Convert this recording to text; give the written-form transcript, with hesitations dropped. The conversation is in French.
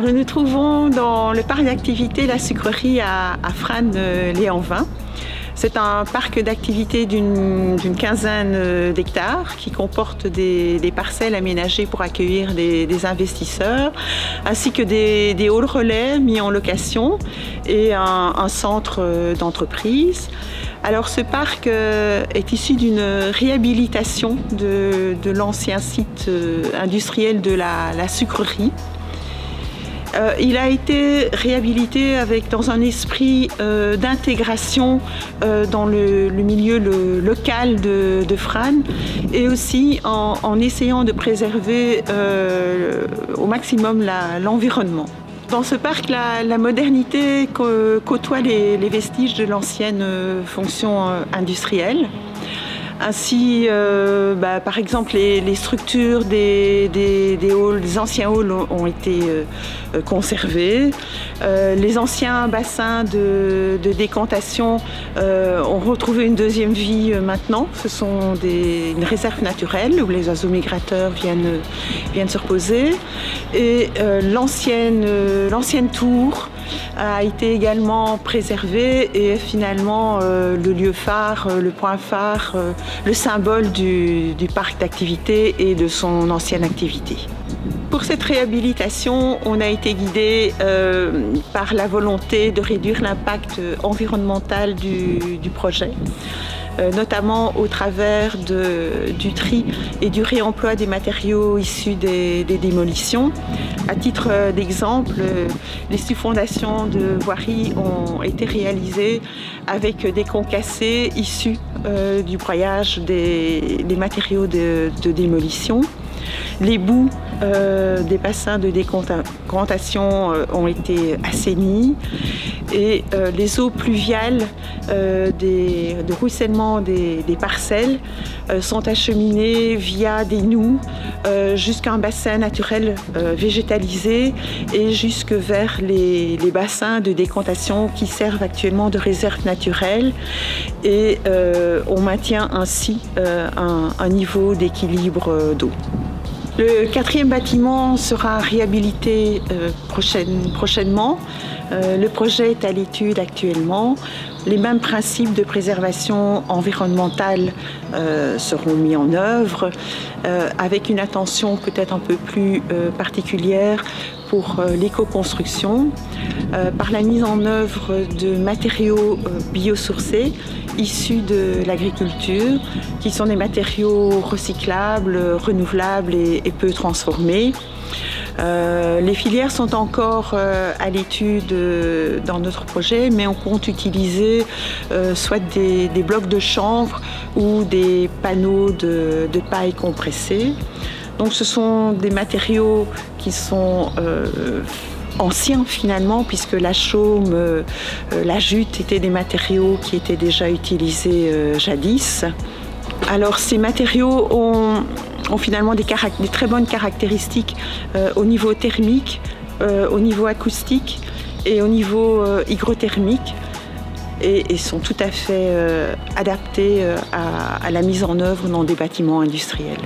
Alors nous nous trouvons dans le parc d'activités La Sucrerie à Frasnes-les-Anvins. C'est un parc d'activités d'une quinzaine d'hectares qui comporte des parcelles aménagées pour accueillir des investisseurs, ainsi que des halls relais mis en location et un centre d'entreprise. Alors ce parc est issu d'une réhabilitation de l'ancien site industriel de la sucrerie. Il a été réhabilité dans un esprit d'intégration dans le milieu local de Frasnes et aussi en essayant de préserver au maximum l'environnement. Dans ce parc, la modernité côtoie les vestiges de l'ancienne fonction industrielle. Ainsi, par exemple, les structures des anciens halls ont été conservées. Les anciens bassins de décantation ont retrouvé une deuxième vie maintenant. Ce sont une réserve naturelle où les oiseaux migrateurs viennent se reposer. Et l'ancienne tour a été également préservée et finalement le lieu phare, le point phare, le symbole du parc d'activités et de son ancienne activité. Pour cette réhabilitation, on a été guidé par la volonté de réduire l'impact environnemental du projet, notamment au travers du tri et du réemploi des matériaux issus des démolitions. À titre d'exemple, les sous-fondations de voiries ont été réalisées avec des concassés issus du broyage des matériaux de démolition. Les boues des bassins de décantation ont été assainis et les eaux pluviales de ruissellement des parcelles sont acheminées via des noues jusqu'à un bassin naturel végétalisé et jusque vers les bassins de décantation qui servent actuellement de réserve naturelle et on maintient ainsi un niveau d'équilibre d'eau. Le quatrième bâtiment sera réhabilité prochainement. Le projet est à l'étude actuellement. Les mêmes principes de préservation environnementale seront mis en œuvre avec une attention peut-être un peu plus particulière pour l'éco-construction, par la mise en œuvre de matériaux biosourcés issus de l'agriculture, qui sont des matériaux recyclables, renouvelables et peu transformés. Les filières sont encore à l'étude dans notre projet, mais on compte utiliser soit des blocs de chanvre ou des panneaux de paille compressée. Donc ce sont des matériaux qui sont anciens finalement, puisque la chaume, la jute étaient des matériaux qui étaient déjà utilisés jadis. Alors ces matériaux ont finalement des très bonnes caractéristiques au niveau thermique, au niveau acoustique et au niveau hygrothermique et sont tout à fait adaptés à la mise en œuvre dans des bâtiments industriels.